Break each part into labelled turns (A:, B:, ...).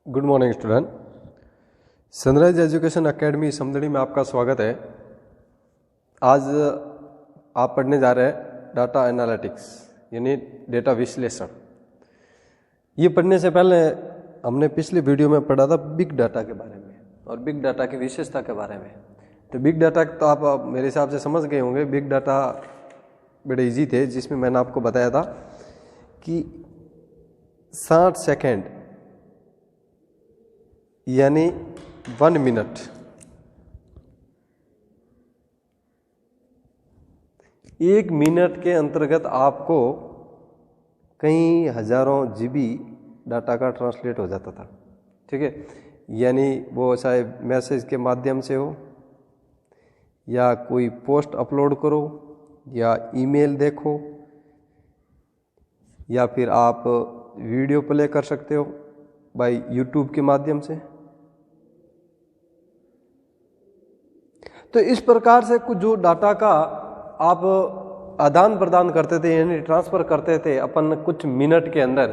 A: Good morning student. Sunrise education academy Samdari में आपका स्वागत है। आज आप पढ़ने जा रहे हैं डाटा एनालिटिक्स यानी डेटा विश्लेषण। ये पढ़ने से पहले हमने पिछली वीडियो में पढ़ा था बिग डाटा के बारे में और बिग डाटा की विशेषता के बारे में। तो बिग डाटा तो आप मेरे हिसाब से समझ गए होंगे। बिग डाटा बड़े इजी थे, जिसमें मैंने आपको बताया था कि 60 सेकेंड यानी 1 मिनट एक मिनट के अंतर्गत आपको कई हजारों जीबी डाटा का ट्रांसलेट हो जाता था। ठीक है, यानी वो चाहे मैसेज के माध्यम से हो या कोई पोस्ट अपलोड करो या ईमेल देखो या फिर आप वीडियो प्ले कर सकते हो बाय यूट्यूब के माध्यम से। तो इस प्रकार से कुछ जो डाटा का आप आदान प्रदान करते थे यानी ट्रांसफर करते थे अपन कुछ मिनट के अंदर,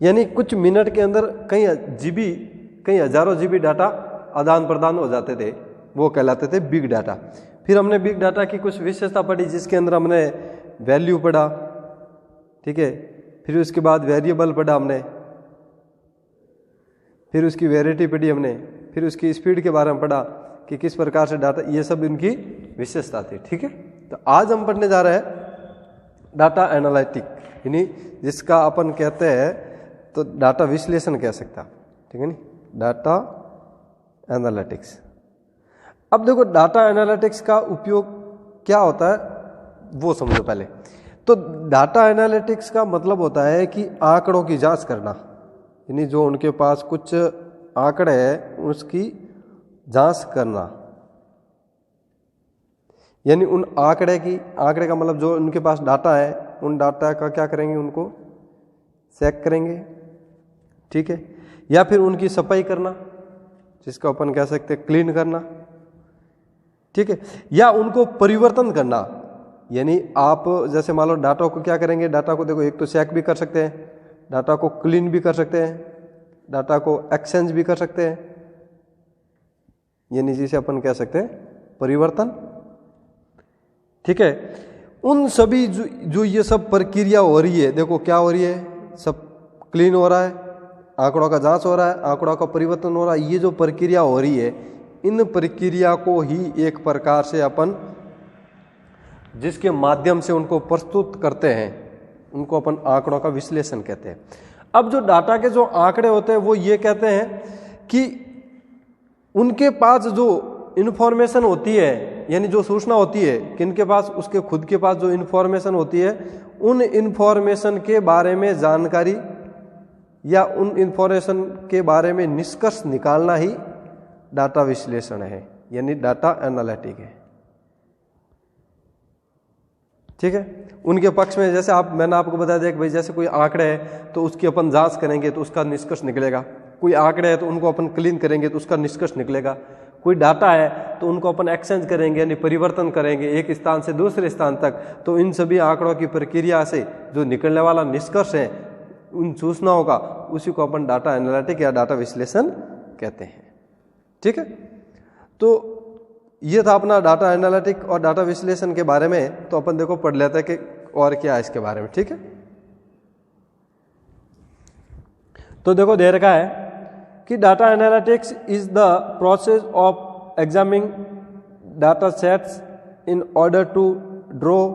A: यानी कुछ मिनट के अंदर कई हजारों जीबी डाटा आदान प्रदान हो जाते थे, वो कहलाते थे बिग डाटा। फिर हमने बिग डाटा की कुछ विशेषता पढ़ी, जिसके अंदर हमने वैल्यू पढ़ा। ठीक है, फिर उसके बाद वेरिएबल पढ़ा हमने, फिर उसकी वेराइटी पढ़ी हमने, फिर उसकी स्पीड के बारे में पढ़ा कि किस प्रकार से डाटा, ये सब इनकी विशेषता थी। ठीक है, तो आज हम पढ़ने जा रहे हैं डाटा एनालिटिक, यानी जिसका अपन कहते हैं तो डाटा विश्लेषण कह सकता। ठीक है नी, डाटा एनालिटिक्स। अब देखो डाटा एनालिटिक्स का उपयोग क्या होता है वो समझो पहले। तो डाटा एनालिटिक्स का मतलब होता है कि आंकड़ों की जांच करना, यानी जो उनके पास कुछ आंकड़े हैं उसकी जांच करना, यानी उन आंकड़े का मतलब जो उनके पास डाटा है उन डाटा का क्या करेंगे, उनको चेक करेंगे। ठीक है, या फिर उनकी सफाई करना, जिसको अपन कह सकते हैं क्लीन करना। ठीक है, या उनको परिवर्तन करना, यानी आप जैसे मान लो डाटा को क्या करेंगे, डाटा को देखो एक तो चेक भी कर सकते हैं, डाटा को क्लीन भी कर सकते हैं, डाटा को एक्सचेंज भी कर सकते हैं, यानी जिसे अपन कह सकते हैं परिवर्तन। ठीक है, उन सभी जो ये सब प्रक्रिया हो रही है, देखो क्या हो रही है, सब क्लीन हो रहा है, आंकड़ों का जांच हो रहा है, आंकड़ों का परिवर्तन हो रहा है, ये जो प्रक्रिया हो रही है इन प्रक्रिया को ही एक प्रकार से अपन जिसके माध्यम से उनको प्रस्तुत करते हैं उनको अपन आंकड़ों का विश्लेषण कहते हैं। अब जो डाटा के जो आंकड़े होते हैं वो ये कहते हैं कि उनके पास जो इन्फॉर्मेशन होती है, यानी जो सूचना होती है किनके पास, उसके खुद के पास जो इन्फॉर्मेशन होती है उन इन्फॉर्मेशन के बारे में जानकारी या उन इन्फॉर्मेशन के बारे में निष्कर्ष निकालना ही डाटा विश्लेषण है, यानी डाटा एनालिटिक है। ठीक है, उनके पक्ष में जैसे मैंने आपको बताया था कि भाई जैसे कोई आंकड़े है तो उसकी अपन जांच करेंगे तो उसका निष्कर्ष निकलेगा, कोई आंकड़े है तो उनको अपन क्लीन करेंगे तो उसका निष्कर्ष निकलेगा, कोई डाटा है तो उनको अपन एक्सचेंज करेंगे यानी परिवर्तन करेंगे एक स्थान से दूसरे स्थान तक। तो इन सभी आंकड़ों की प्रक्रिया से जो निकलने वाला निष्कर्ष है उन सूचनाओं का, उसी को अपन डाटा एनालिटिक या डाटा विश्लेषण कहते हैं। ठीक है, तो ये था अपना डाटा एनालिटिक और डाटा विश्लेषण के बारे में। तो अपन देखो पढ़ लेते हैं कि और क्या है इसके बारे में। ठीक है, तो देखो दे रखा है कि data analytics is the process of examining data sets in order to draw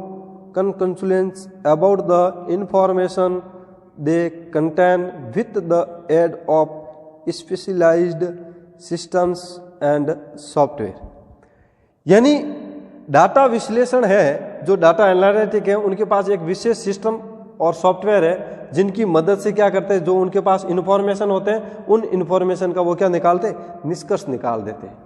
A: conclusions about the information they contain with the aid of specialised systems and software. यानी डाटा विश्लेषण है, जो डाटा एनालिटिक है उनके पास एक विशेष सिस्टम और software है जिनकी मदद से क्या करते हैं, जो उनके पास इन्फॉर्मेशन होते हैं उन इन्फॉर्मेशन का वो क्या निकालते, निष्कर्ष निकाल देते हैं।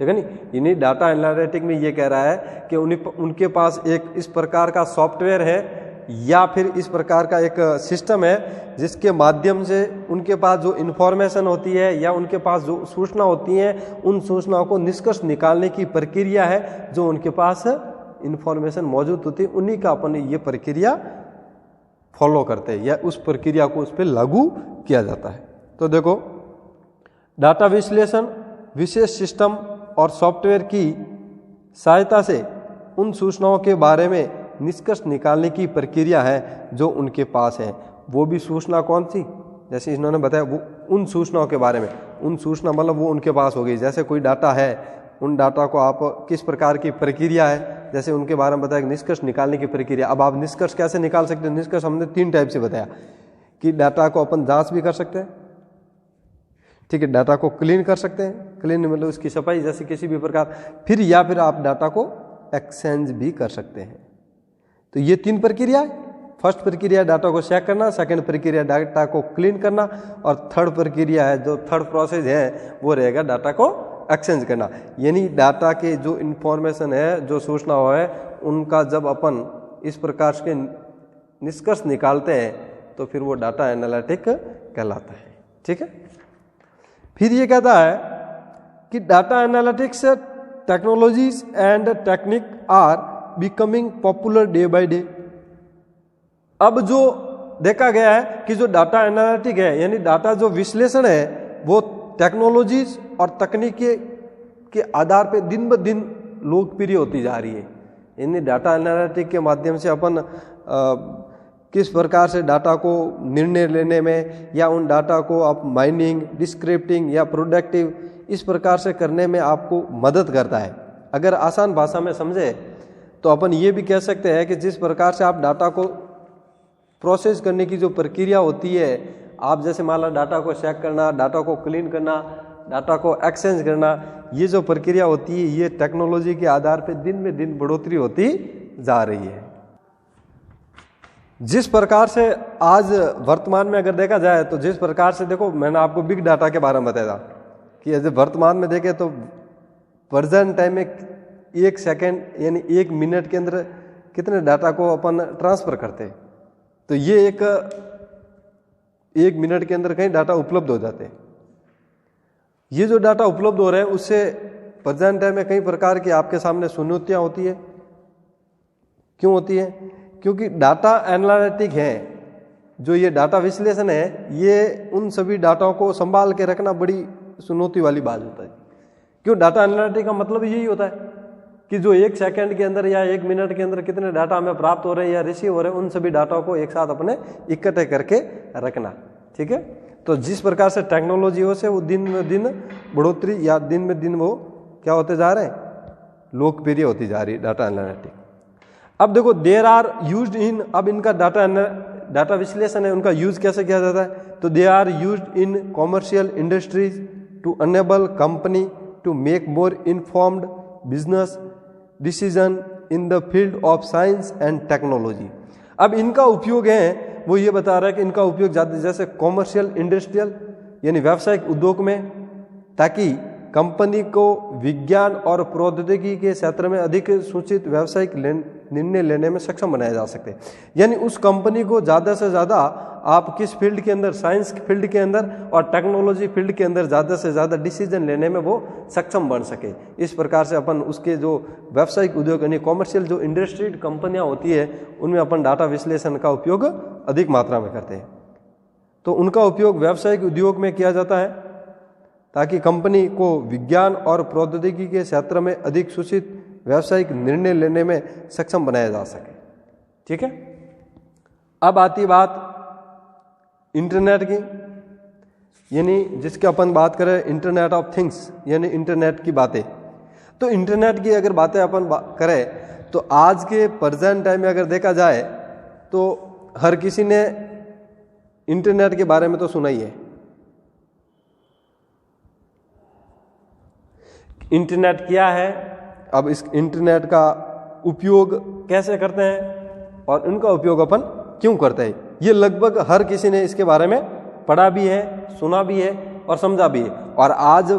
A: ठीक है नी, यानी डाटा एनालिटिक में ये कह रहा है कि उनके पास एक इस प्रकार का सॉफ्टवेयर है या फिर इस प्रकार का एक सिस्टम है जिसके माध्यम से उनके पास जो इन्फॉर्मेशन होती है या उनके पास जो सूचना होती है उन सूचनाओं को निष्कर्ष निकालने की प्रक्रिया है, जो उनके पास इन्फॉर्मेशन मौजूद होती है उन्हीं का अपन ये प्रक्रिया फॉलो करते हैं या उस प्रक्रिया को उस पर लागू किया जाता है। तो देखो, डाटा विश्लेषण विशेष सिस्टम और सॉफ्टवेयर की सहायता से उन सूचनाओं के बारे में निष्कर्ष निकालने की प्रक्रिया है जो उनके पास है। वो भी सूचना कौन सी, जैसे इन्होंने बताया, वो उन सूचनाओं के बारे में, उन सूचना मतलब वो उनके पास हो गई। जैसे कोई डाटा है, उन डाटा को आप किस प्रकार की प्रक्रिया है, जैसे उनके बारे में बताया निष्कर्ष निकालने की प्रक्रिया। अब आप निष्कर्ष कैसे निकाल सकते हैं? निष्कर्ष हमने 3 टाइप से बताया कि डाटा को अपन जांच भी कर सकते हैं, ठीक है, डाटा को क्लीन कर सकते हैं, क्लीन मतलब उसकी सफाई जैसे किसी भी प्रकार, या फिर आप डाटा को एक्सचेंज भी कर सकते हैं। तो ये 3 प्रक्रिया है। फर्स्ट प्रक्रिया डाटा को चेक करना, सेकंड प्रक्रिया डाटा को क्लीन करना, और थर्ड प्रक्रिया है, जो थर्ड प्रोसेस है वो रहेगा डाटा को एक्सचेंज करना। यानी डाटा के जो इंफॉर्मेशन है, जो सूचना है, उनका जब अपन इस प्रकार के निष्कर्ष निकालते हैं तो फिर वो डाटा एनालिटिक कहलाता है। ठीक है, फिर ये कहता है कि data analytics technologies and technique are becoming popular day by day. अब जो देखा गया है कि जो डाटा एनालिटिक है, यानी डाटा जो विश्लेषण है, वो टेक्नोलॉजीज और तकनीक के आधार पे दिन ब दिन लोकप्रिय होती जा रही है। यानी डाटा एनालिटिक के माध्यम से अपन किस प्रकार से डाटा को निर्णय लेने में, या उन डाटा को आप माइनिंग, डिस्क्रिप्टिंग या प्रोडक्टिव इस प्रकार से करने में आपको मदद करता है। अगर आसान भाषा में समझे तो अपन ये भी कह सकते हैं कि जिस प्रकार से आप डाटा को प्रोसेस करने की जो प्रक्रिया होती है, आप जैसे मान लो डाटा को चेक करना, डाटा को क्लीन करना, डाटा को एक्सचेंज करना, ये जो प्रक्रिया होती है, ये टेक्नोलॉजी के आधार पर दिन में दिन बढ़ोतरी होती जा रही है। जिस प्रकार से आज वर्तमान में अगर देखा जाए तो जिस प्रकार से, देखो मैंने आपको बिग डाटा के बारे में बताया था कि जब वर्तमान में देखें तो प्रेजेंट टाइम में 1 सेकेंड यानी 1 मिनट के अंदर कितने डाटा को अपन ट्रांसफर करते हैं। तो ये 1 मिनट के अंदर कहीं डाटा उपलब्ध हो जाते हैं। ये जो डाटा उपलब्ध हो रहे हैं उससे प्रेजेंट टाइम में कई प्रकार की आपके सामने चुनौतियां होती है। क्यों होती है? क्योंकि डाटा एनालिटिक है, जो ये डाटा विश्लेषण है, ये उन सभी डाटाओं को संभाल के रखना बड़ी चुनौती वाली बात होता है। क्यों? डाटा एनालिटिक का मतलब यही होता है कि जो 1 सेकंड के अंदर या 1 मिनट के अंदर कितने डाटा हमें प्राप्त हो रहे हैं या रिसीव हो रहे हैं, उन सभी डाटाओं को एक साथ अपने इकट्ठे करके रखना। ठीक है, तो जिस प्रकार से टेक्नोलॉजी हो से वो दिन में दिन बढ़ोतरी या दिन में दिन वो क्या होते जा रहे हैं, लोकप्रिय होती जा रही है डाटा एनालिटिक। अब देखो, देयर आर यूज्ड इन, अब इनका डाटा विश्लेषण है, उनका यूज कैसे किया जाता है? तो they are used in commercial industries to enable company to make more informed business decision in the field of science and technology. अब इनका उपयोग है, वो ये बता रहा है कि इनका उपयोग ज़्यादा जैसे कॉमर्शियल इंडस्ट्रियल यानी व्यावसायिक उद्योग में, ताकि कंपनी को विज्ञान और प्रौद्योगिकी के क्षेत्र में अधिक सूचित व्यावसायिक निर्णय लेने में सक्षम बनाया जा सकते हैं। यानी उस कंपनी को ज़्यादा से ज़्यादा आप किस फील्ड के अंदर, साइंस फील्ड के अंदर और टेक्नोलॉजी फील्ड के अंदर ज़्यादा से ज़्यादा डिसीजन लेने में वो सक्षम बन सके। इस प्रकार से अपन उसके जो व्यावसायिक उद्योग यानी कॉमर्शियल जो इंडस्ट्री कंपनियां होती है, उनमें अपन डाटा विश्लेषण का उपयोग अधिक मात्रा में करते हैं। तो उनका उपयोग व्यावसायिक उद्योग में किया जाता है ताकि कंपनी को विज्ञान और प्रौद्योगिकी के क्षेत्र में अधिक सूचित व्यावसायिक निर्णय लेने में सक्षम बनाया जा सके। ठीक है, अब आती बात इंटरनेट की, यानी जिसके अपन बात करें इंटरनेट ऑफ थिंग्स यानी इंटरनेट की बातें। तो इंटरनेट की अगर बातें अपन करें तो आज के प्रेजेंट टाइम में अगर देखा जाए तो हर किसी ने इंटरनेट के बारे में तो सुना ही है। इंटरनेट क्या है, अब इस इंटरनेट का उपयोग कैसे करते हैं और इनका उपयोग अपन क्यों करते हैं, ये लगभग हर किसी ने इसके बारे में पढ़ा भी है, सुना भी है और समझा भी है। और आज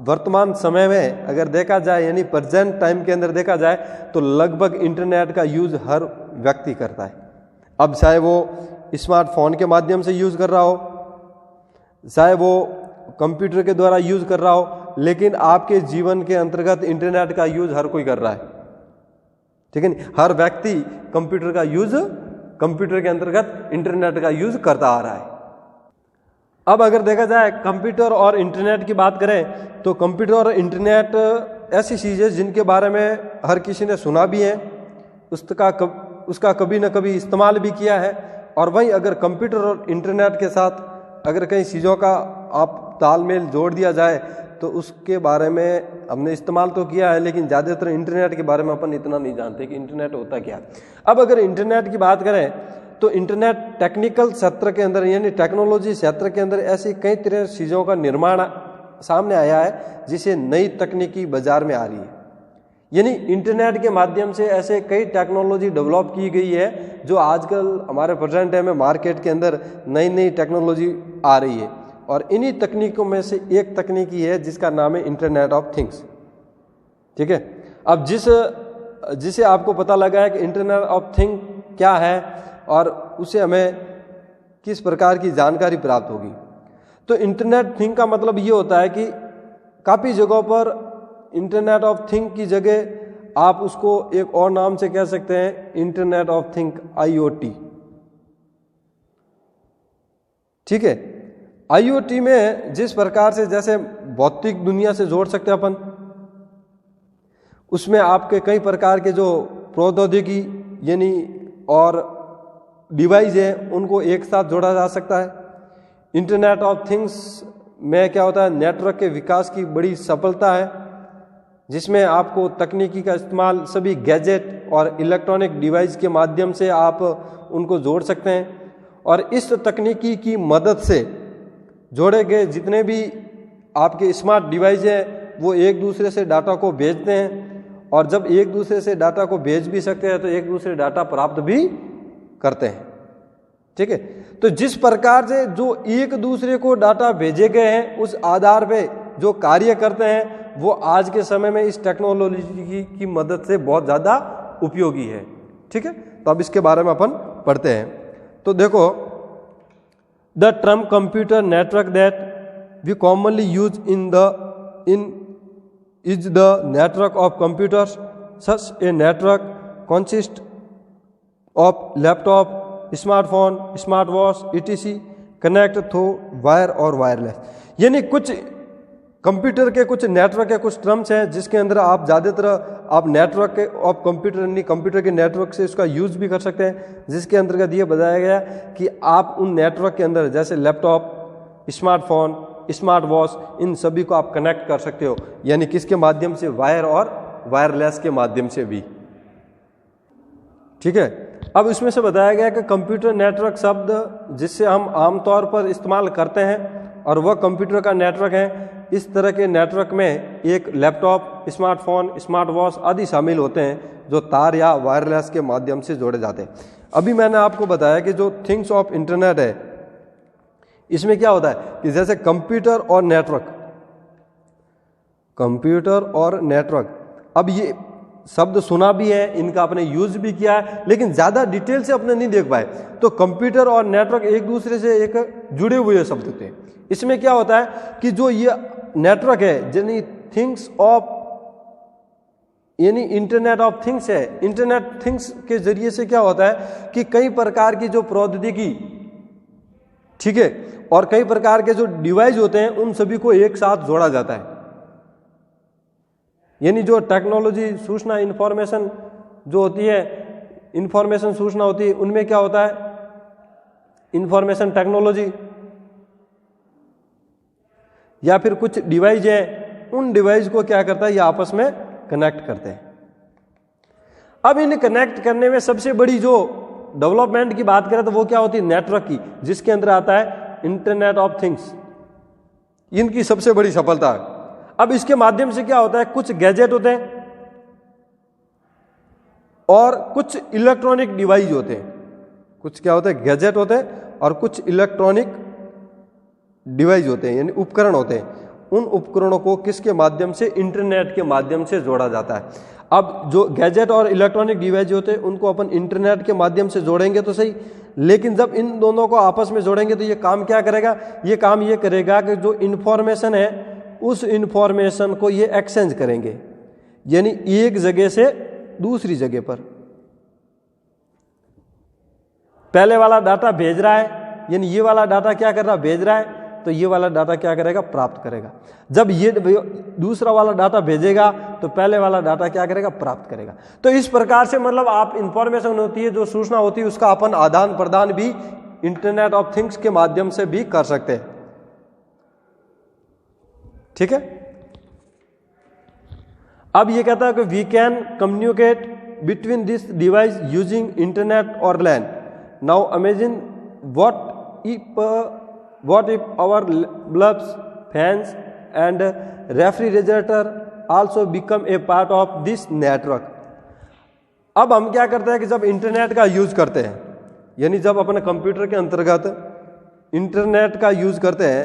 A: वर्तमान समय में अगर देखा जाए यानी प्रेजेंट टाइम के अंदर देखा जाए तो लगभग इंटरनेट का यूज हर व्यक्ति करता है। अब चाहे वो स्मार्टफोन के माध्यम से यूज कर रहा हो, चाहे वो कंप्यूटर के द्वारा यूज कर रहा हो, लेकिन आपके जीवन के अंतर्गत इंटरनेट का यूज हर कोई कर रहा है। ठीक है नहीं, हर व्यक्ति कंप्यूटर का यूज कंप्यूटर के अंतर्गत इंटरनेट का यूज करता आ रहा है। अब अगर देखा जाए कंप्यूटर और इंटरनेट की बात करें तो कंप्यूटर और इंटरनेट ऐसी चीज़ें जिनके बारे में हर किसी ने सुना भी है, उसका कभी ना कभी इस्तेमाल भी किया है। और वहीं अगर कंप्यूटर और इंटरनेट के साथ अगर कई चीज़ों का आप तालमेल जोड़ दिया जाए तो उसके बारे में हमने इस्तेमाल तो किया है, लेकिन ज़्यादातर इंटरनेट के बारे में अपन इतना नहीं जानते कि इंटरनेट होता क्या। अब अगर इंटरनेट की बात करें तो इंटरनेट टेक्निकल क्षेत्र के अंदर यानी टेक्नोलॉजी क्षेत्र के अंदर ऐसी कई तरह चीज़ों का निर्माण सामने आया है जिसे नई तकनीकी बाजार में आ रही है। यानी इंटरनेट के माध्यम से ऐसे कई टेक्नोलॉजी डेवलप की गई है जो आजकल हमारे प्रेजेंट टाइम में मार्केट के अंदर नई नई टेक्नोलॉजी आ रही है। और इन्हीं तकनीकों में से एक तकनीकी है जिसका नाम है इंटरनेट ऑफ थिंग्स। ठीक है, अब जिसे आपको पता लगा है कि इंटरनेट ऑफ थिंग क्या है और उसे हमें किस प्रकार की जानकारी प्राप्त होगी, तो इंटरनेट थिंग का मतलब ये होता है कि काफ़ी जगहों पर इंटरनेट ऑफ थिंग की जगह आप उसको एक और नाम से कह सकते हैं, इंटरनेट ऑफ थिंग IoT। ठीक है, IoT में जिस प्रकार से जैसे भौतिक दुनिया से जोड़ सकते हैं अपन, उसमें आपके कई प्रकार के जो प्रौद्योगिकी यानी और डिवाइस है उनको एक साथ जोड़ा जा सकता है। इंटरनेट ऑफ थिंग्स में क्या होता है, नेटवर्क के विकास की बड़ी सफलता है जिसमें आपको तकनीकी का इस्तेमाल सभी गैजेट और इलेक्ट्रॉनिक डिवाइस के माध्यम से आप उनको जोड़ सकते हैं। और इस तकनीकी की मदद से जोड़े गए जितने भी आपके स्मार्ट डिवाइस हैं वो एक दूसरे से डाटा को भेजते हैं, और जब एक दूसरे से डाटा को भेज भी सकते हैं तो एक दूसरे डाटा प्राप्त भी करते हैं। ठीक है, तो जिस प्रकार से जो एक दूसरे को डाटा भेजे गए हैं उस आधार पे जो कार्य करते हैं वो आज के समय में इस टेक्नोलॉजी की मदद से बहुत ज़्यादा उपयोगी है। ठीक है, तो अब इसके बारे में अपन पढ़ते हैं। तो देखो, the term computer network that we commonly use is the network of computers. Such a network consists of laptop, smartphone, smartwatch, etc. connect through wire और वायरलेस। यानी कुछ कंप्यूटर के कुछ नेटवर्क के कुछ टर्म्स हैं जिसके अंदर आप ज़्यादातर आप नेटवर्क के ऑफ कंप्यूटर यानी कंप्यूटर के नेटवर्क से इसका यूज़ भी कर सकते हैं, जिसके अंतर्गत ये बताया गया कि आप उन नेटवर्क के अंदर जैसे लैपटॉप, स्मार्टफोन, स्मार्ट वॉच, इन सभी को आप कनेक्ट कर सकते हो। यानी किसके माध्यम से, वायर और वायरलेस के माध्यम से भी। ठीक है, अब इसमें से बताया गया कि कंप्यूटर नेटवर्क शब्द जिससे हम आमतौर पर इस्तेमाल करते हैं और वह कंप्यूटर का नेटवर्क है। इस तरह के नेटवर्क में एक लैपटॉप, स्मार्टफोन, स्मार्ट वॉच आदि शामिल होते हैं जो तार या वायरलेस के माध्यम से जोड़े जाते हैं। अभी मैंने आपको बताया कि जो थिंग्स ऑफ इंटरनेट है इसमें क्या होता है कि जैसे कंप्यूटर और नेटवर्क, अब ये शब्द सुना भी है, इनका आपने यूज भी किया है, लेकिन ज़्यादा डिटेल से अपने नहीं देख पाए। तो कंप्यूटर और नेटवर्क एक दूसरे से एक जुड़े हुए शब्द होते हैं। इसमें क्या होता है कि जो ये नेटवर्क है यानी थिंग्स ऑफ यानी इंटरनेट ऑफ थिंग्स है, इंटरनेट थिंग्स के जरिए से क्या होता है कि कई प्रकार की जो प्रौद्योगिकी, ठीक है, और कई प्रकार के जो डिवाइस होते हैं उन सभी को एक साथ जोड़ा जाता है। यानी जो टेक्नोलॉजी सूचना इंफॉर्मेशन जो होती है, इंफॉर्मेशन सूचना होती है, उनमें क्या होता है, इंफॉर्मेशन टेक्नोलॉजी या फिर कुछ डिवाइस है, उन डिवाइस को क्या करता है, ये आपस में कनेक्ट करते हैं। अब इन कनेक्ट करने में सबसे बड़ी जो डेवलपमेंट की बात करें तो वो क्या होती है, नेटवर्क की, जिसके अंदर आता है इंटरनेट ऑफ थिंग्स। इनकी सबसे बड़ी सफलता है। अब इसके माध्यम से क्या होता है, कुछ गैजेट होते हैं और कुछ इलेक्ट्रॉनिक डिवाइस होते हैं। कुछ क्या होते हैं, गैजेट होते हैं और कुछ इलेक्ट्रॉनिक डिवाइस होते हैं यानी उपकरण होते हैं। उन उपकरणों को किसके माध्यम से, इंटरनेट के माध्यम से जोड़ा जाता है। अब जो गैजेट और इलेक्ट्रॉनिक डिवाइस होते हैं उनको अपन इंटरनेट के माध्यम से जोड़ेंगे तो सही, लेकिन जब इन दोनों को आपस में जोड़ेंगे तो ये काम क्या करेगा, ये काम ये करेगा कि जो इन्फॉर्मेशन है उस इन्फॉर्मेशन को ये एक्सचेंज करेंगे, यानी एक जगह से दूसरी जगह पर। पहले वाला डाटा भेज रहा है, यानी ये वाला डाटा क्या कर रहा है, भेज रहा है, तो ये वाला डाटा क्या करेगा, प्राप्त करेगा। जब ये दूसरा वाला डाटा भेजेगा तो पहले वाला डाटा क्या करेगा, प्राप्त करेगा। तो इस प्रकार से मतलब आप इंफॉर्मेशन होती है, जो सूचना होती है, उसका अपन आदान प्रदान भी इंटरनेट ऑफ थिंग्स के माध्यम से भी कर सकते हैं। ठीक है। अब ये कहता है कि we can communicate between this device using internet और LAN. Now imagine what if our bulbs, fans and refrigerator also become a part of this network। अब हम क्या करते हैं कि जब इंटरनेट का यूज करते हैं, यानी जब अपने कंप्यूटर के अंतर्गत इंटरनेट का यूज करते हैं,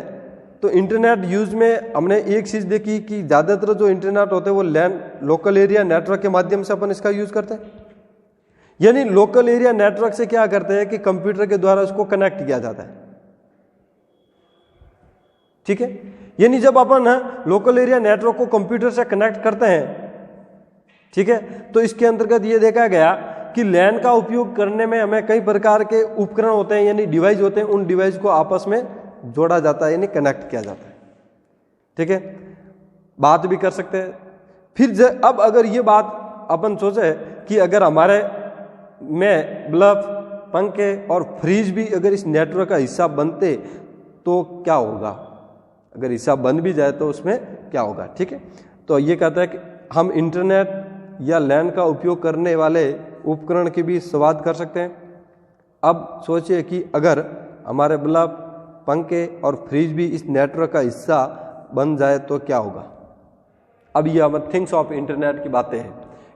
A: तो इंटरनेट यूज में हमने एक चीज देखी कि ज्यादातर जो इंटरनेट होते हैं वो लैन लोकल एरिया नेटवर्क के माध्यम से अपन इसका यूज करते हैं। यानी लोकल एरिया नेटवर्क से क्या करते हैं कि कंप्यूटर के द्वारा उसको कनेक्ट किया जाता है। ठीक है। यानी जब अपन लोकल एरिया नेटवर्क को कंप्यूटर से कनेक्ट करते हैं, ठीक है, तो इसके अंतर्गत ये देखा गया कि लैन का उपयोग करने में हमें कई प्रकार के उपकरण होते हैं, यानी डिवाइस होते हैं, उन डिवाइस को आपस में जोड़ा जाता है, यानी कनेक्ट किया जाता है। ठीक है, बात भी कर सकते हैं। फिर अब अगर ये बात अपन सोचे कि अगर हमारे में बल्ब, पंखे और फ्रिज भी अगर इस नेटवर्क का हिस्सा बनते तो क्या होगा, अगर हिस्सा बन भी जाए तो उसमें क्या होगा। ठीक है, तो ये कहता है कि हम इंटरनेट या लैन का उपयोग करने वाले उपकरण की भी संवाद कर सकते हैं। अब सोचिए कि अगर हमारे बल्ब, पंखे और फ्रिज भी इस नेटवर्क का हिस्सा बन जाए तो क्या होगा। अब ये हम थिंग्स ऑफ इंटरनेट की बातें हैं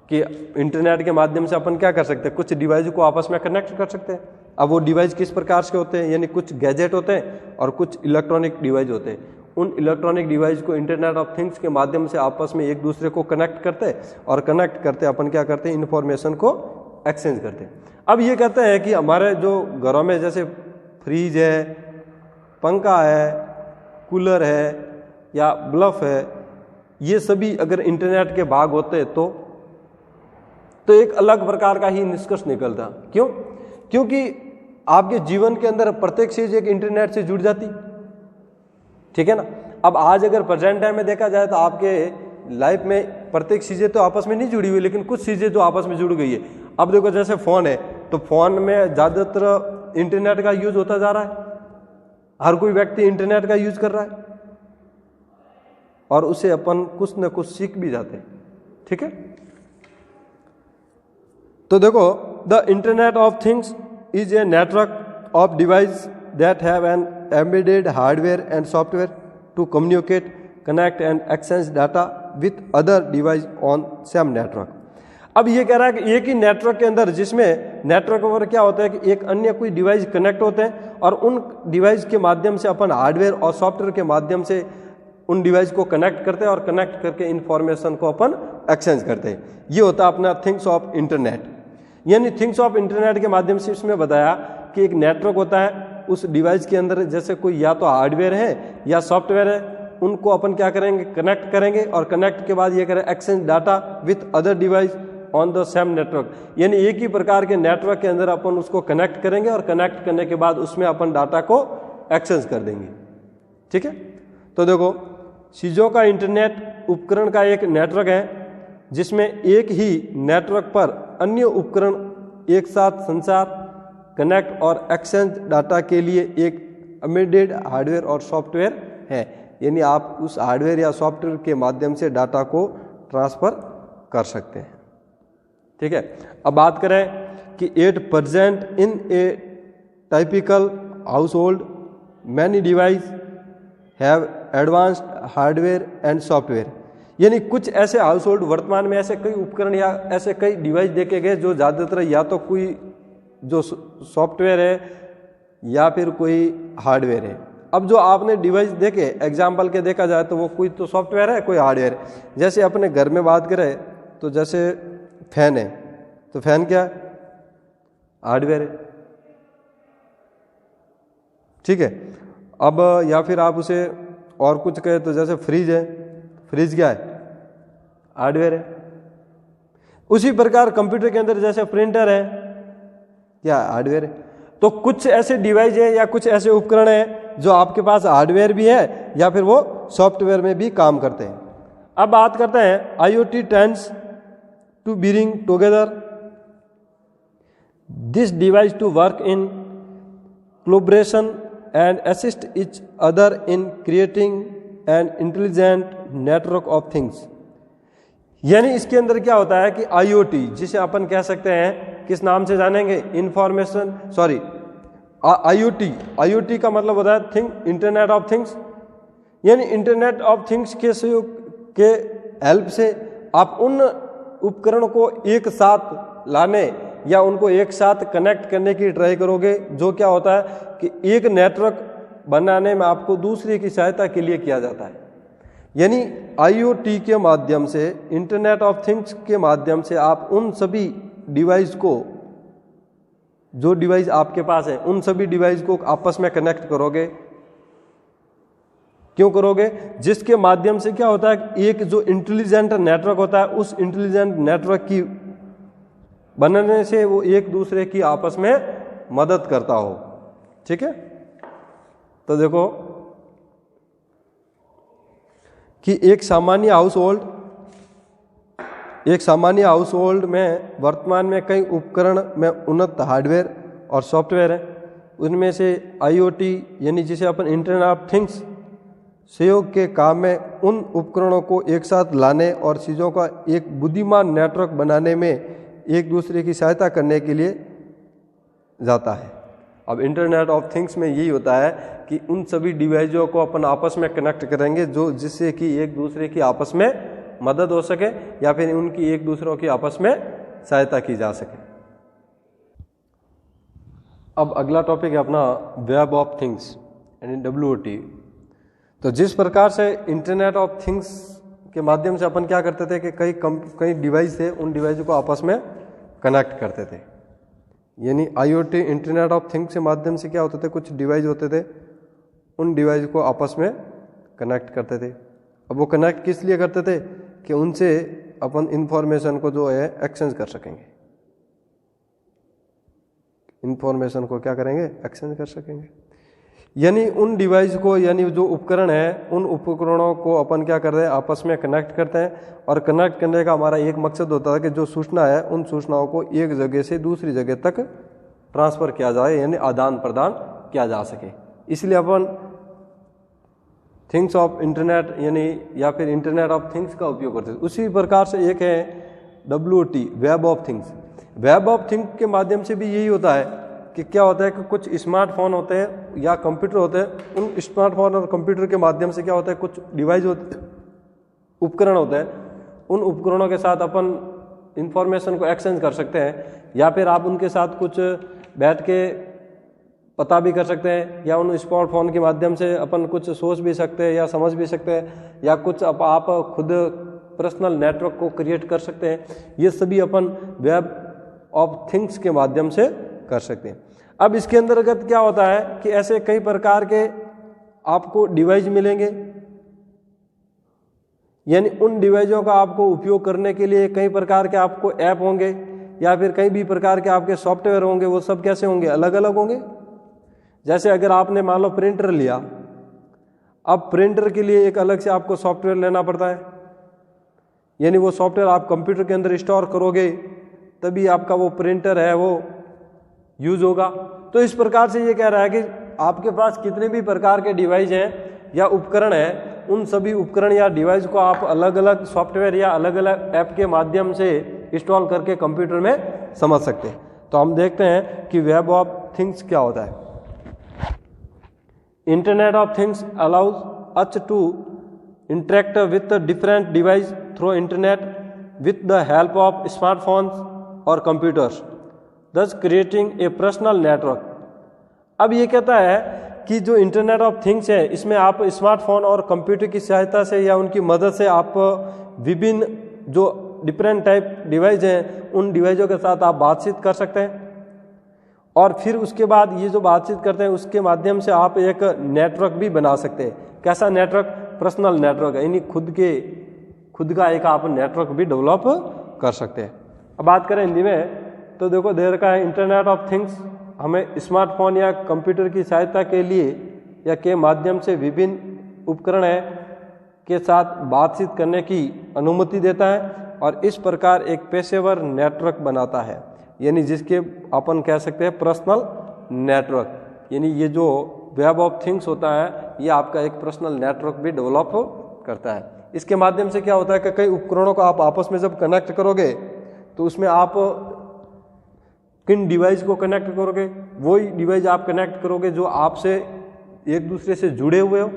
A: कि इंटरनेट के माध्यम से अपन क्या कर सकते हैं, कुछ डिवाइस को आपस में कनेक्ट कर सकते हैं। अब वो डिवाइस किस प्रकार के होते हैं, यानी कुछ गैजेट होते हैं और कुछ इलेक्ट्रॉनिक डिवाइस होते हैं। उन इलेक्ट्रॉनिक डिवाइस को इंटरनेट ऑफ थिंग्स के माध्यम से आपस में एक दूसरे को कनेक्ट करते हैं, और कनेक्ट करते अपन क्या करते हैं, इन्फॉर्मेशन को एक्सचेंज करते हैं। अब ये कहते हैं कि हमारे जो घरों में जैसे फ्रिज है, पंखा है, कूलर है या बल्ब है, ये सभी अगर इंटरनेट के भाग होते तो एक अलग प्रकार का ही निष्कर्ष निकलता। क्यों? क्योंकि आपके जीवन के अंदर प्रत्येक चीज एक इंटरनेट से जुड़ जाती। ठीक है ना। अब आज अगर प्रेजेंट टाइम में देखा जाए तो आपके लाइफ में प्रत्येक चीजें तो आपस में नहीं जुड़ी हुई, लेकिन कुछ चीजें जो आपस में जुड़ गई है। अब देखो जैसे फोन है, तो फोन में ज्यादातर इंटरनेट का यूज होता जा रहा है, हर कोई व्यक्ति इंटरनेट का यूज कर रहा है और उसे अपन कुछ न कुछ सीख भी जाते हैं। ठीक है, तो देखो the internet of things is a network of device that have an embedded hardware and software to communicate, connect and exchange data with other device on same network. अब ये कह रहा है कि एक ही नेटवर्क के अंदर, जिसमें नेटवर्क पर क्या होता है कि एक अन्य कोई डिवाइस कनेक्ट होते हैं और उन डिवाइस के माध्यम से अपन हार्डवेयर और सॉफ्टवेयर के माध्यम से उन डिवाइस को कनेक्ट करते हैं और कनेक्ट करके इंफॉर्मेशन को अपन एक्सचेंज करते हैं। ये होता है अपना थिंग्स ऑफ इंटरनेट। यानी थिंग्स ऑफ इंटरनेट के माध्यम से इसमें बताया कि एक नेटवर्क होता है, उस डिवाइस के अंदर जैसे कोई या तो हार्डवेयर है या सॉफ्टवेयर है, उनको अपन क्या करेंगे, कनेक्ट करेंगे और कनेक्ट के बाद ये करें exchange data with other device on the same network. यानी एक ही प्रकार के नेटवर्क के अंदर अपन उसको कनेक्ट करेंगे और कनेक्ट करने के बाद उसमें अपन डाटा को एक्सचेंज कर देंगे। ठीक है, तो देखो चीजों का इंटरनेट उपकरण का एक नेटवर्क है जिसमें एक ही नेटवर्क पर अन्य उपकरण एक साथ संचार, कनेक्ट और एक्सचेंज डाटा के लिए एक एम्बेडेड हार्डवेयर और सॉफ्टवेयर है। यानी आप उस हार्डवेयर या सॉफ्टवेयर के माध्यम से डाटा को ट्रांसफर कर सकते हैं। ठीक है, अब बात करें कि at present in A typical house hold many device have advanced hardware and software. यानी कुछ ऐसे हाउस होल्ड, वर्तमान में ऐसे कई उपकरण या ऐसे कई डिवाइस देखे गए जो ज़्यादातर या तो कोई जो सॉफ्टवेयर है या फिर कोई हार्डवेयर है। अब जो आपने डिवाइस देखे, एग्जाम्पल के देखा जाए तो वो कोई तो सॉफ्टवेयर है, कोई हार्डवेयर है। जैसे अपने घर में बात करें तो जैसे फैन है, तो फैन क्या है, हार्डवेयर है। ठीक है, अब या फिर आप उसे और कुछ कहे तो जैसे फ्रिज है, फ्रिज क्या है, हार्डवेयर है। उसी प्रकार कंप्यूटर के अंदर जैसे प्रिंटर है, क्या हार्डवेयर है। तो कुछ ऐसे डिवाइस है या कुछ ऐसे उपकरण है जो आपके पास हार्डवेयर भी है या फिर वो सॉफ्टवेयर में भी काम करते हैं। अब बात करते हैं IoT tends to bring together this device to work in collaboration and assist each other in creating an intelligent network of things. यानी इसके अंदर क्या होता है कि IoT, जिसे अपन कह सकते हैं, किस नाम से जानेंगे, IoT का मतलब होता है थिंग, इंटरनेट ऑफ थिंग्स। यानी इंटरनेट ऑफ थिंग्स के सहयोग के हेल्प से आप उन उपकरणों को एक साथ लाने या उनको एक साथ कनेक्ट करने की ट्राई करोगे, जो क्या होता है कि एक नेटवर्क बनाने में आपको दूसरे की सहायता के लिए किया जाता है। यानी IoT के माध्यम से, इंटरनेट ऑफ थिंग्स के माध्यम से आप उन सभी डिवाइस को, जो डिवाइस आपके पास है, उन सभी डिवाइस को आपस में कनेक्ट करोगे। क्यों करोगे? जिसके माध्यम से क्या होता है, एक जो इंटेलिजेंट नेटवर्क होता है, उस इंटेलिजेंट नेटवर्क की बनने से वो एक दूसरे की आपस में मदद करता हो। ठीक है, तो देखो कि एक सामान्य हाउस होल्ड में वर्तमान में कई उपकरण में उन्नत हार्डवेयर और सॉफ्टवेयर है। उनमें से IoT यानी जिसे अपन इंटरनेट ऑफ थिंग्स सहयोग के काम में उन उपकरणों को एक साथ लाने और चीज़ों का एक बुद्धिमान नेटवर्क बनाने में एक दूसरे की सहायता करने के लिए जाता है। अब इंटरनेट ऑफ थिंग्स में यही होता है कि उन सभी डिवाइसों को अपन आपस में कनेक्ट करेंगे, जो जिससे कि एक दूसरे की आपस में मदद हो सके या फिर उनकी एक दूसरों की आपस में सहायता की जा सके। अब अगला टॉपिक है अपना वेब ऑफ थिंग्स यानी WOT। तो जिस प्रकार से इंटरनेट ऑफ थिंग्स के माध्यम से अपन क्या करते थे कि कई डिवाइस थे, उन डिवाइस को आपस में कनेक्ट करते थे। यानी IoT इंटरनेट ऑफ थिंग्स के माध्यम से क्या होते थे, कुछ डिवाइस होते थे, उन डिवाइस को आपस में कनेक्ट करते थे। अब वो कनेक्ट किस लिए करते थे कि उनसे अपन इंफॉर्मेशन को जो है एक्सचेंज कर सकेंगे। इंफॉर्मेशन को क्या करेंगे, एक्सचेंज कर सकेंगे। यानी उन डिवाइस को, यानी जो उपकरण है, उन उपकरणों को अपन क्या कर रहे हैं, आपस में कनेक्ट करते हैं। और कनेक्ट करने का हमारा एक मकसद होता है कि जो सूचना है, उन सूचनाओं को एक जगह से दूसरी जगह तक ट्रांसफ़र किया जाए, यानी आदान प्रदान किया जा सके। इसलिए अपन थिंग्स ऑफ इंटरनेट यानी या फिर इंटरनेट ऑफ थिंग्स का उपयोग करते हैं। उसी प्रकार से एक है WOT, web of things. Web of things के माध्यम से भी यही होता है कि क्या होता है कि कुछ स्मार्टफोन होते हैं या कंप्यूटर होते हैं, उन स्मार्टफोन और कंप्यूटर के माध्यम से क्या होता है, कुछ डिवाइस होते, उपकरण होते हैं, उन उपकरणों के साथ अपन इंफॉर्मेशन को एक्सचेंज कर सकते हैं, या फिर आप उनके साथ कुछ बैठ के पता भी कर सकते हैं, या उन स्मार्टफोन के माध्यम से अपन कुछ सोच भी सकते हैं या समझ भी सकते हैं, या कुछ आप खुद पर्सनल नेटवर्क को क्रिएट कर सकते हैं। ये सभी अपन वेब ऑफ थिंग्स के माध्यम से कर सकते हैं। अब इसके अंतर्गत क्या होता है कि ऐसे कई प्रकार के आपको डिवाइस मिलेंगे, यानी उन डिवाइसों का आपको उपयोग करने के लिए कई प्रकार के आपको ऐप होंगे या फिर कई भी प्रकार के आपके सॉफ्टवेयर होंगे। वो सब कैसे होंगे, अलग अलग होंगे। जैसे अगर आपने मान लो प्रिंटर लिया, अब प्रिंटर के लिए एक अलग से आपको सॉफ्टवेयर लेना पड़ता है, यानी वो सॉफ्टवेयर आप कंप्यूटर के अंदर स्टोर करोगे तभी आपका वो प्रिंटर है वो यूज होगा। तो इस प्रकार से ये कह रहा है कि आपके पास कितने भी प्रकार के डिवाइस हैं या उपकरण हैं, उन सभी उपकरण या डिवाइस को आप अलग अलग सॉफ्टवेयर या अलग अलग ऐप के माध्यम से इंस्टॉल करके कंप्यूटर में समझ सकते हैं। तो हम देखते हैं कि वेब ऑफ थिंग्स क्या होता है। Internet of things allows us to interact with different device through internet with the help of smartphones और computers, thus creating a personal network। अब ये कहता है कि जो इंटरनेट ऑफ थिंग्स है, इसमें आप स्मार्टफोन और कंप्यूटर की सहायता से या उनकी मदद से आप विभिन्न जो डिफरेंट टाइप डिवाइस हैं, उन डिवाइसों के साथ आप बातचीत कर सकते हैं। और फिर उसके बाद ये जो बातचीत करते हैं उसके माध्यम से आप एक नेटवर्क भी बना सकते हैं। कैसा नेटवर्क, पर्सनल नेटवर्क, यानी खुद का एक आप नेटवर्क भी डेवलप कर सकते हैं। अब बात करें हिंदी में तो देखो दे रखा है इंटरनेट ऑफ थिंग्स हमें स्मार्टफोन या कंप्यूटर की सहायता के लिए या के माध्यम से विभिन्न उपकरण के साथ बातचीत करने की अनुमति देता है और इस प्रकार एक पेशेवर नेटवर्क बनाता है, यानी जिसके अपन कह सकते हैं पर्सनल नेटवर्क। यानी ये जो वेब ऑफ थिंग्स होता है ये आपका एक पर्सनल नेटवर्क भी डेवलप करता है। इसके माध्यम से क्या होता है कि कई उपकरणों को आप आपस में जब कनेक्ट करोगे तो उसमें आप किन डिवाइस को कनेक्ट करोगे, वही डिवाइस आप कनेक्ट करोगे जो आपसे एक दूसरे से जुड़े हुए हो।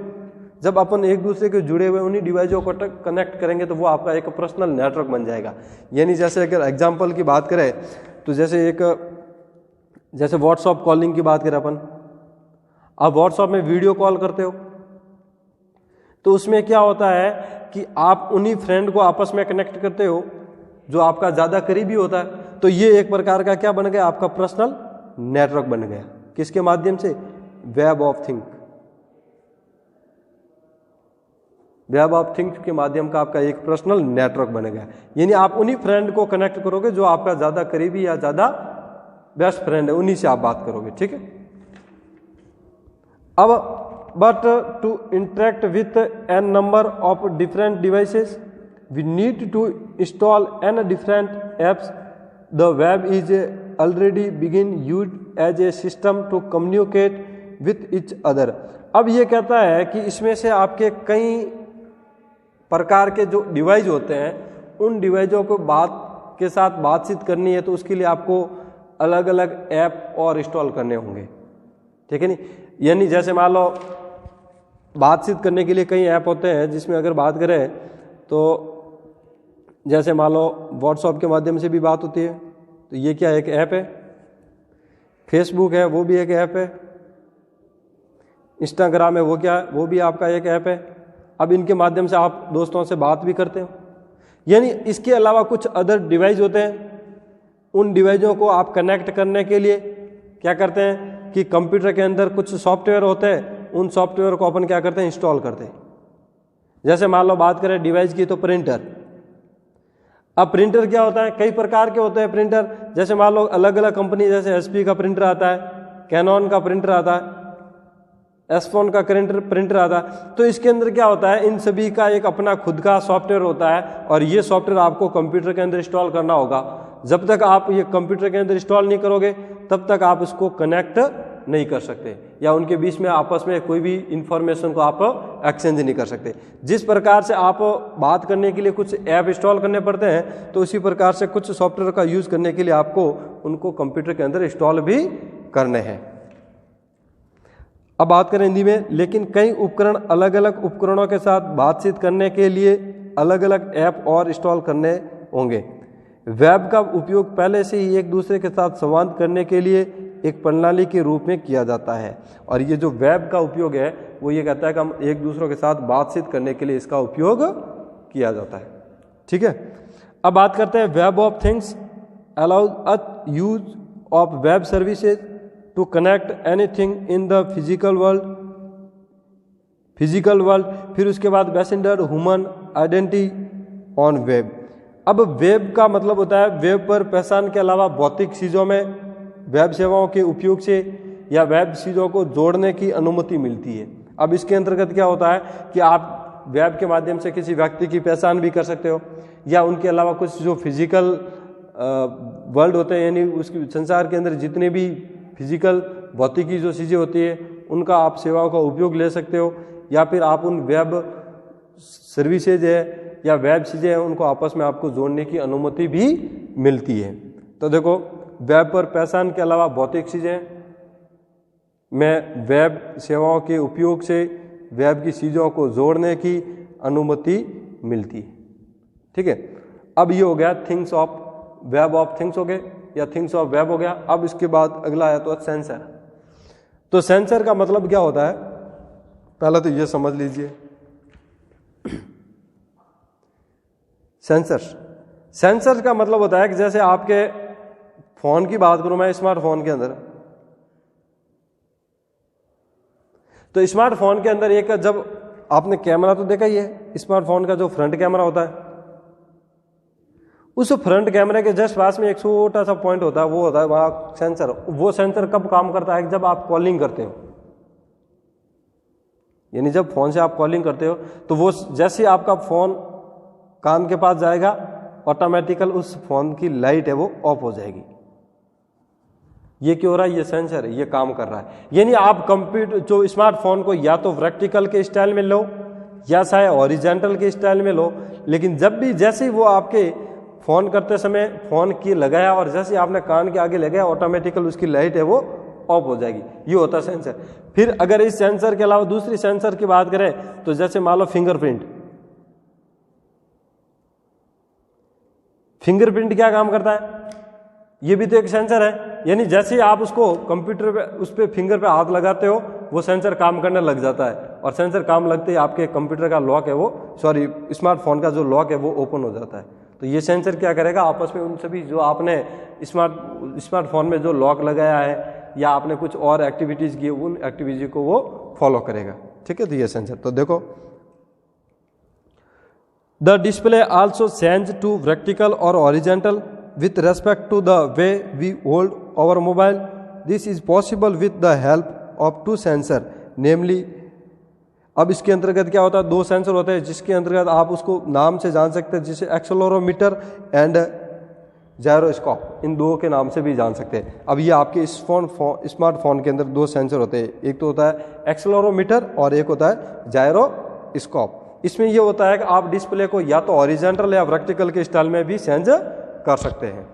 A: जब अपन एक दूसरे के जुड़े हुए उन्हीं डिवाइसों को कनेक्ट करेंगे तो वो आपका एक पर्सनल नेटवर्क बन जाएगा। यानी जैसे अगर एग्जांपल की बात करें तो जैसे व्हाट्सएप कॉलिंग की बात करें अपन, आप व्हाट्सएप में वीडियो कॉल करते हो तो उसमें क्या होता है कि आप उन्हीं फ्रेंड को आपस में कनेक्ट करते हो जो आपका ज़्यादा करीबी होता है। तो ये एक प्रकार का क्या बन गया, आपका पर्सनल नेटवर्क बन गया। किसके माध्यम से? Web of things. Web of things के माध्यम का आपका एक पर्सनल नेटवर्क बन गया। यानी आप उन्हीं फ्रेंड को कनेक्ट करोगे जो आपका ज़्यादा करीबी या ज़्यादा बेस्ट फ्रेंड है, उन्हीं से आप बात करोगे। ठीक है। अब but to interact with n number of different devices we need to install n different apps. The web is already begin used as a system to communicate with each other. अब ये कहता है कि इसमें से आपके कई प्रकार के जो डिवाइस होते हैं उन डिवाइसों को के साथ बातचीत करनी है तो उसके लिए आपको अलग अलग ऐप और इंस्टॉल करने होंगे। ठीक है नहीं, यानी जैसे मान लो बातचीत करने के लिए कई ऐप होते हैं जिसमें अगर बात करें तो जैसे मान लो व्हाट्सएप के माध्यम से भी बात होती है तो ये क्या एक ऐप है। फेसबुक है वो भी एक ऐप है। इंस्टाग्राम है वो क्या है, वो भी आपका एक ऐप है। अब इनके माध्यम से आप दोस्तों से बात भी करते हो। यानी इसके अलावा कुछ अदर डिवाइस होते हैं, उन डिवाइसों को आप कनेक्ट करने के लिए क्या करते हैं कि कंप्यूटर के अंदर कुछ सॉफ्टवेयर होते हैं, उन सॉफ्टवेयर को अपन क्या करते हैं इंस्टॉल करते हैं। जैसे मान लो बात करें डिवाइस की तो प्रिंटर। अब प्रिंटर क्या होता है, कई प्रकार के होते हैं प्रिंटर। जैसे मान लो अलग अलग कंपनी, जैसे एचपी का प्रिंटर आता है, कैनन का प्रिंटर आता है, एसफोन का प्रिंटर आता है। तो इसके अंदर क्या होता है, इन सभी का एक अपना खुद का सॉफ्टवेयर होता है और ये सॉफ्टवेयर आपको कंप्यूटर के अंदर इंस्टॉल करना होगा। जब तक आप ये कंप्यूटर के अंदर इंस्टॉल नहीं करोगे तब तक आप इसको कनेक्ट नहीं कर सकते या उनके बीच में आपस में कोई भी इंफॉर्मेशन को आप एक्सचेंज नहीं कर सकते। जिस प्रकार से आप बात करने के लिए कुछ ऐप इंस्टॉल करने पड़ते हैं तो उसी प्रकार से कुछ सॉफ्टवेयर का यूज करने के लिए आपको उनको कंप्यूटर के अंदर इंस्टॉल भी करने हैं। अब बात करें हिंदी में, लेकिन कई उपकरण अलग अलग उपकरणों के साथ बातचीत करने के लिए अलग अलग ऐप और इंस्टॉल करने होंगे। वेब का उपयोग पहले से ही एक दूसरे के साथ संवाद करने के लिए एक प्रणाली के रूप में किया जाता है और ये जो वेब का उपयोग है वो ये कहता है कि हम एक दूसरों के साथ बातचीत करने के लिए इसका उपयोग किया जाता है। ठीक है। अब बात करते हैं web of things allows a use of web services to connect anything in the physical world. फिर उसके बाद passenger human identity on web. अब वेब का मतलब होता है वेब पर पहचान के अलावा भौतिक चीज़ों में वेब सेवाओं के उपयोग से या वेब चीज़ों को जोड़ने की अनुमति मिलती है। अब इसके अंतर्गत क्या होता है कि आप वेब के माध्यम से किसी व्यक्ति की पहचान भी कर सकते हो या उनके अलावा कुछ जो फिजिकल वर्ल्ड होते हैं यानी उसकी संसार के अंदर जितने भी फिजिकल भौतिकी जो चीज़ें होती है उनका आप सेवाओं का उपयोग ले सकते हो या फिर आप उन वेब सर्विसेज है या वेब चीज़ें हैं उनको आपस में आपको जोड़ने की अनुमति भी मिलती है। तो देखो वेब पर पहचान के अलावा भौतिक चीज़ें में वेब सेवाओं के उपयोग से वेब की चीज़ों को जोड़ने की अनुमति मिलती है। ठीक है। अब ये हो गया things of web of things हो गए या थिंग्स ऑफ वेब हो गया। अब इसके बाद अगला आया तो सेंसर। तो सेंसर का मतलब क्या होता है, पहले तो ये समझ लीजिए। सेंसर का मतलब होता है कि जैसे आपके फोन की बात करूं मैं, स्मार्टफोन के अंदर, तो स्मार्टफोन के अंदर एक जब आपने कैमरा तो देखा ही है, स्मार्टफोन का जो फ्रंट कैमरा होता है उस फ्रंट कैमरे के जस्ट पास में एक छोटा सा पॉइंट होता है, वो होता है वहाँ सेंसर। वो सेंसर कब काम करता है? जब आप कॉलिंग करते हो, यानी जब फोन से आप कॉलिंग करते हो तो वो जैसे ही आपका फोन कान के पास जाएगा ऑटोमेटिकल उस फोन की लाइट है वो ऑफ हो जाएगी। ये क्यों हो रहा है? ये सेंसर है, ये काम कर रहा है। यानी आप कंप्यूटर जो स्मार्टफोन को या तो वर्टिकल के स्टाइल में लो या चाहे हॉरिजॉन्टल के स्टाइल में लो, लेकिन जब भी जैसे ही वो आपके फोन करते समय फोन की लगाया और जैसे ही आपने कान के आगे लगाया ऑटोमेटिकल उसकी लाइट है वो ऑफ हो जाएगी। ये होता है सेंसर। फिर अगर इस सेंसर के अलावा दूसरी सेंसर की बात करें तो जैसे मान लो फिंगरप्रिंट। फिंगरप्रिंट क्या काम करता है? ये भी तो एक सेंसर है। यानी जैसे ही आप उसको कंप्यूटर पे उस पे फिंगर पे हाथ लगाते हो वो सेंसर काम करने लग जाता है, और सेंसर काम लगते ही आपके कंप्यूटर का लॉक है वो स्मार्टफोन का जो लॉक है वो ओपन हो जाता है। तो ये सेंसर क्या करेगा? आपस में उन सभी जो आपने स्मार्टफोन में जो लॉक लगाया है या आपने कुछ और एक्टिविटीज की उन एक्टिविटी को वो फॉलो करेगा। ठीक है, तो ये सेंसर। तो देखो the display also change to vertical और horizontal with respect to the way we hold our mobile. This is possible with the help of two sensor, namely अब इसके अंतर्गत क्या होता है? दो सेंसर होते हैं जिसके अंतर्गत आप उसको नाम से जान सकते हैं, जिसे एक्सेलेरोमीटर एंड जायरोस्कोप, इन दो के नाम से भी जान सकते हैं। अब ये आपके इस स्मार्टफोन के अंदर दो सेंसर होते हैं, एक तो होता है एक्सेलेरोमीटर और एक होता है जायरोस्कोप। इसमें ये होता है कि आप डिस्प्ले को या तो हॉरिजॉन्टल या वर्टिकल के स्टाइल में भी चेंज कर सकते हैं।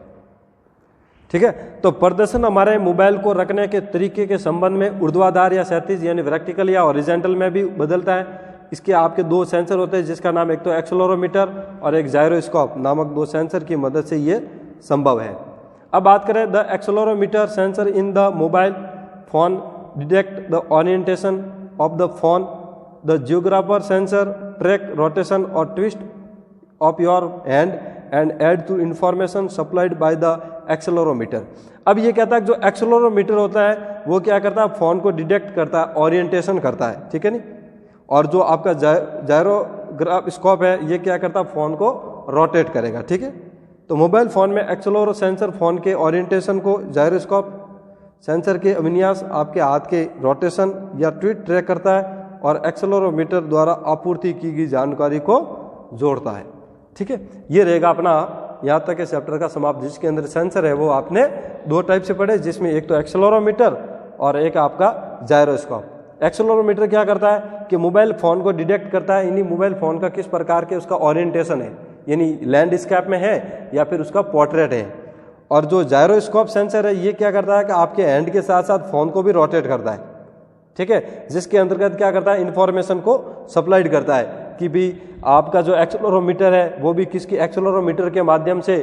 A: ठीक है, तो प्रदर्शन हमारे मोबाइल को रखने के तरीके के संबंध में ऊर्ध्वाधर या क्षैतिज यानी वर्टिकल या हॉरिजॉन्टल में भी बदलता है। इसके आपके दो सेंसर होते हैं जिसका नाम एक तो एक्सेलेरोमीटर और एक जायरोस्कोप नामक दो सेंसर की मदद से ये संभव है। अब बात करें the accelerometer sensor in the mobile phone detect the orientation of the phone, the geographer sensor track rotation और twist of your hand and add to information supplied by the accelerometer. अब ये कहता है जो एक्सेलेरोमीटर होता है वो क्या करता है? फोन को डिटेक्ट करता है, ओरिएंटेशन करता है। ठीक है नी? और जो आपका जायरोस्कोप है ये क्या करता है? फोन को रोटेट करेगा। ठीक है, तो मोबाइल फोन में एक्सेलेरो सेंसर फोन के ओरिएंटेशन को, जायरोस्कोप सेंसर के अविन्यास आपके हाथ के रोटेशन या ट्विस्ट ट्रैक करता है और एक्सेलेरोमीटर द्वारा आपूर्ति की गई जानकारी को जोड़ता है। ठीक है, ये रहेगा अपना यहाँ तक के चैप्टर का समाप्त, जिसके अंदर सेंसर है वो आपने दो टाइप से पढ़े, जिसमें एक तो एक्सेलेरोमीटर और एक आपका जायरोस्कोप। एक्सेलेरोमीटर क्या करता है कि मोबाइल फोन को डिटेक्ट करता है, यानी मोबाइल फोन का किस प्रकार के उसका ओरिएंटेशन है, यानी लैंडस्केप में है या फिर उसका पोर्ट्रेट है। और जो जायरोस्कोप सेंसर है ये क्या करता है कि आपके हैंड के साथ साथ फोन को भी रोटेट करता है। ठीक है, जिसके अंतर्गत क्या करता है? इंफॉर्मेशन को सप्लाइड करता है कि भी आपका जो एक्सेलेरोमीटर है वो भी किसकी एक्सेलेरोमीटर के माध्यम से